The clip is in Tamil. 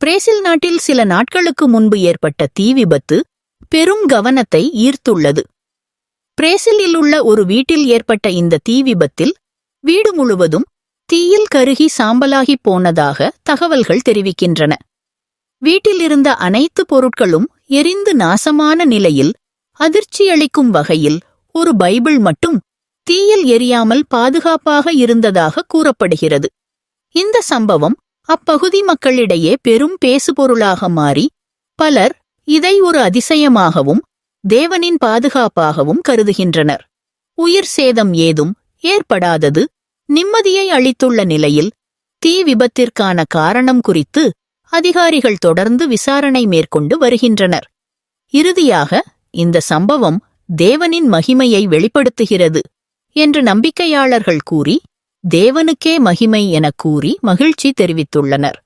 பிரேசில் நாட்டில் சில நாட்களுக்கு முன்பு ஏற்பட்ட தீ விபத்து பெரும் கவனத்தை ஈர்த்துள்ளது. பிரேசிலில் உள்ள ஒரு வீட்டில் ஏற்பட்ட இந்த தீ விபத்தில் வீடு முழுவதும் தீயில் கருகி சாம்பலாகி போனதாக தகவல்கள் தெரிவிக்கின்றன. வீட்டில் இருந்த அனைத்து பொருட்களும் எரிந்து நாசமான நிலையில் அதிர்ச்சியளிக்கும் வகையில் ஒரு பைபிள் மட்டும் தீயில் எரியாமல் பாதுகாப்பாக இருந்ததாக கூறப்படுகிறது. இந்த சம்பவம் அப்பகுதி மக்களிடையே பெரும் பேசுபொருளாக மாறி பலர் இதை ஒரு அதிசயமாகவும் தேவனின் பாதுகாப்பாகவும் கருதுகின்றனர். உயிர் சேதம் ஏதும் ஏற்படாதது நிம்மதியை அளித்துள்ள நிலையில் தீ விபத்திற்கான காரணம் குறித்து அதிகாரிகள் தொடர்ந்து விசாரணை மேற்கொண்டு வருகின்றனர். இறுதியாக இந்த சம்பவம் தேவனின் மகிமையை வெளிப்படுத்துகிறது என்று நம்பிக்கையாளர்கள் கூறி தேவனுக்கே மகிமை எனக் கூறி மகிழ்ச்சி தெரிவித்துள்ளனர்.